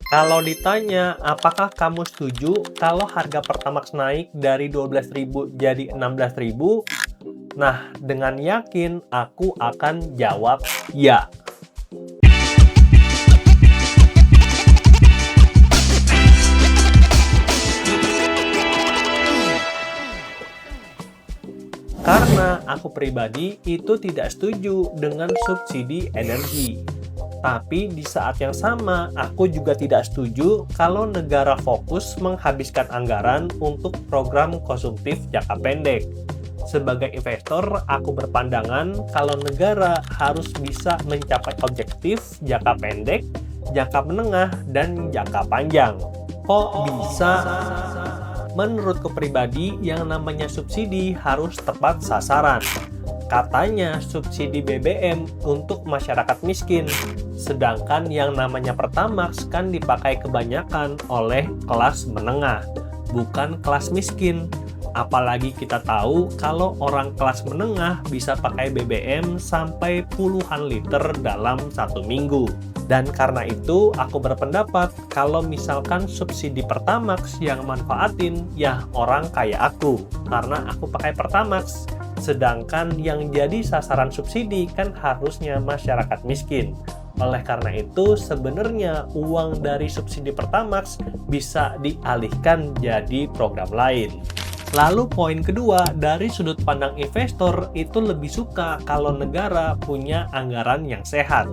Kalau ditanya, apakah kamu setuju kalau harga Pertamax naik dari 12.000 jadi 16.000? Nah, dengan yakin aku akan jawab ya. Karena aku pribadi itu tidak setuju dengan subsidi energi. Tapi di saat yang sama, aku juga tidak setuju kalau negara fokus menghabiskan anggaran untuk program konsumtif jangka pendek. Sebagai investor, aku berpandangan kalau negara harus bisa mencapai objektif jangka pendek, jangka menengah, dan jangka panjang. Kok bisa? Menurutku pribadi, yang namanya subsidi harus tepat sasaran. Katanya subsidi BBM untuk masyarakat miskin, sedangkan yang namanya Pertamax kan dipakai kebanyakan oleh kelas menengah, bukan kelas miskin. Apalagi kita tahu kalau orang kelas menengah bisa pakai BBM sampai puluhan liter dalam satu minggu. Dan karena itu aku berpendapat kalau misalkan subsidi Pertamax yang manfaatin ya orang kayak aku, karena aku pakai Pertamax. Sedangkan yang jadi sasaran subsidi kan harusnya masyarakat miskin. Oleh karena itu, sebenarnya uang dari subsidi Pertamax bisa dialihkan jadi program lain. Lalu poin kedua, dari sudut pandang investor itu lebih suka kalau negara punya anggaran yang sehat.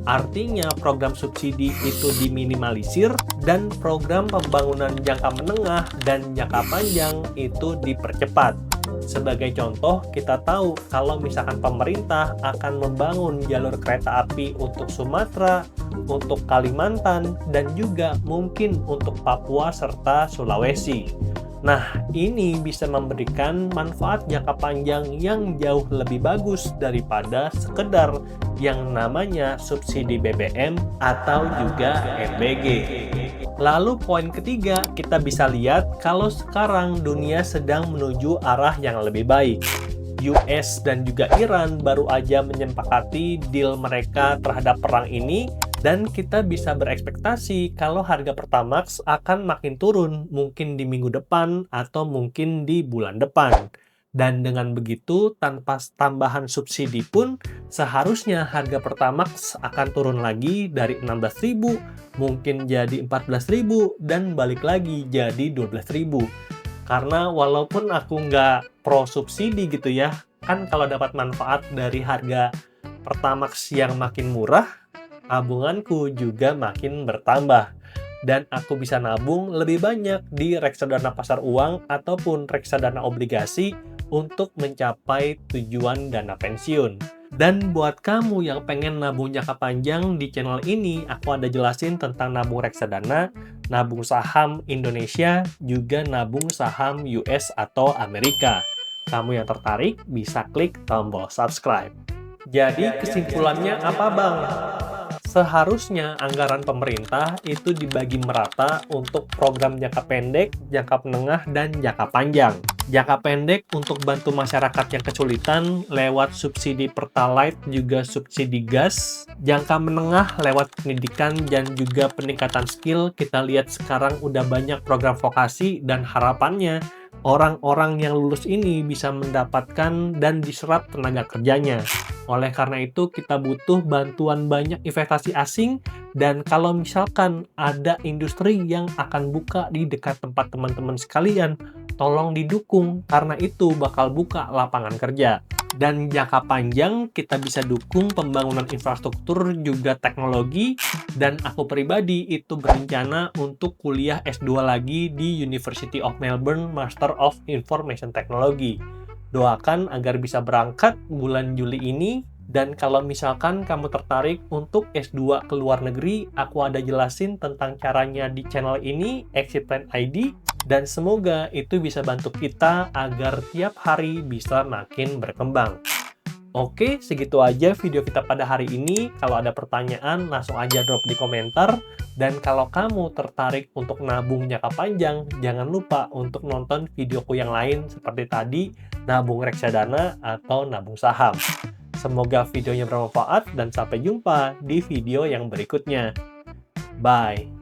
Artinya program subsidi itu diminimalisir dan program pembangunan jangka menengah dan jangka panjang itu dipercepat. Sebagai contoh, kita tahu kalau misalkan pemerintah akan membangun jalur kereta api untuk Sumatera, untuk Kalimantan, dan juga mungkin untuk Papua serta Sulawesi. Nah, ini bisa memberikan manfaat jangka panjang yang jauh lebih bagus daripada sekedar yang namanya subsidi BBM atau juga MBG. Lalu poin ketiga, kita bisa lihat kalau sekarang dunia sedang menuju arah yang lebih baik. US dan juga Iran baru aja menyepakati deal mereka terhadap perang ini, dan kita bisa berekspektasi kalau harga Pertamax akan makin turun, mungkin di minggu depan atau mungkin di bulan depan. Dan dengan begitu, tanpa tambahan subsidi pun, seharusnya harga Pertamax akan turun lagi dari 16.000, mungkin jadi 14.000, dan balik lagi jadi 12.000. Karena walaupun aku nggak pro subsidi gitu ya, kan kalau dapat manfaat dari harga Pertamax yang makin murah, tabunganku juga makin bertambah. Dan aku bisa nabung lebih banyak di reksadana pasar uang ataupun reksadana obligasi untuk mencapai tujuan dana pensiun. Dan buat kamu yang pengen nabung jangka panjang, di channel ini aku ada jelasin tentang nabung reksadana, nabung saham Indonesia, juga nabung saham US atau Amerika. Kamu yang tertarik bisa klik tombol subscribe. Jadi kesimpulannya apa Bang? Seharusnya anggaran pemerintah itu dibagi merata untuk program jangka pendek, jangka menengah, dan jangka panjang. Jangka pendek untuk bantu masyarakat yang kesulitan lewat subsidi Pertalite juga subsidi gas. Jangka menengah lewat pendidikan dan juga peningkatan skill. Kita lihat sekarang udah banyak program vokasi dan harapannya orang-orang yang lulus ini bisa mendapatkan dan diserap tenaga kerjanya. Oleh karena itu, kita butuh bantuan banyak investasi asing, dan kalau misalkan ada industri yang akan buka di dekat tempat teman-teman sekalian, tolong didukung, karena itu bakal buka lapangan kerja. Dan jangka panjang, kita bisa dukung pembangunan infrastruktur juga teknologi, dan aku pribadi itu berencana untuk kuliah S2 lagi di University of Melbourne Master of Information Technology. Doakan agar bisa berangkat bulan Juli ini, dan kalau misalkan kamu tertarik untuk S2 ke luar negeri, aku ada jelasin tentang caranya di channel ini, Exit Plan ID, dan semoga itu bisa bantu kita agar tiap hari bisa makin berkembang. Oke, segitu aja video kita pada hari ini. Kalau ada pertanyaan, langsung aja drop di komentar. Dan kalau kamu tertarik untuk nabung jangka panjang, jangan lupa untuk nonton videoku yang lain seperti tadi, nabung reksadana atau nabung saham. Semoga videonya bermanfaat dan sampai jumpa di video yang berikutnya. Bye!